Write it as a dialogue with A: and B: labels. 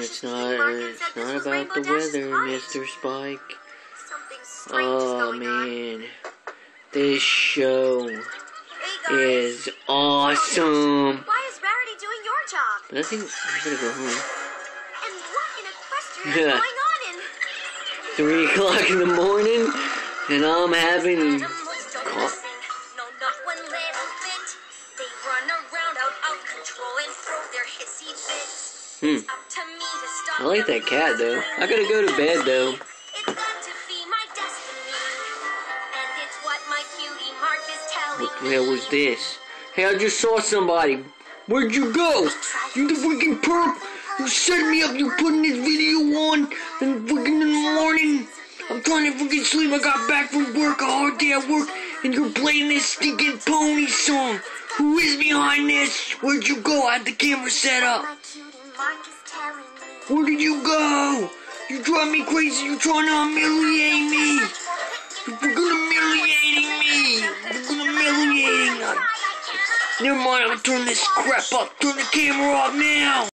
A: it's not about the weather, Mr. Spike. Oh man, this show is awesome.
B: Why is Rarity doing your job?
A: But I think I'm gonna go home.
B: And what in Equestria is going on in
A: 3 o'clock in the morning, and I'm having coffee.
B: No, not one little bit. They run around out of control and throw their hissy fits. It's up to me to stop
A: I like that cat though. I gotta go to bed though.
B: It's got to be my destiny. And it's what my cutie Mark is telling
A: What the hell was this? Hey, I just saw somebody. Where'd you go? You the freaking perp! You set me up, you putting this video on, and freaking in the morning. I'm trying to freaking sleep. I got back from work, a hard day at work, and you're playing this stinking pony song. Who is behind this? Where'd you go? I had the camera set up.
B: My cutie Mark is telling me.
A: Where did you go? You drive me crazy. You're trying to humiliate me. You're gonna humiliating me. You're gonna humiliating me. Never mind, I'm gonna turn this crap up. Turn the camera off now.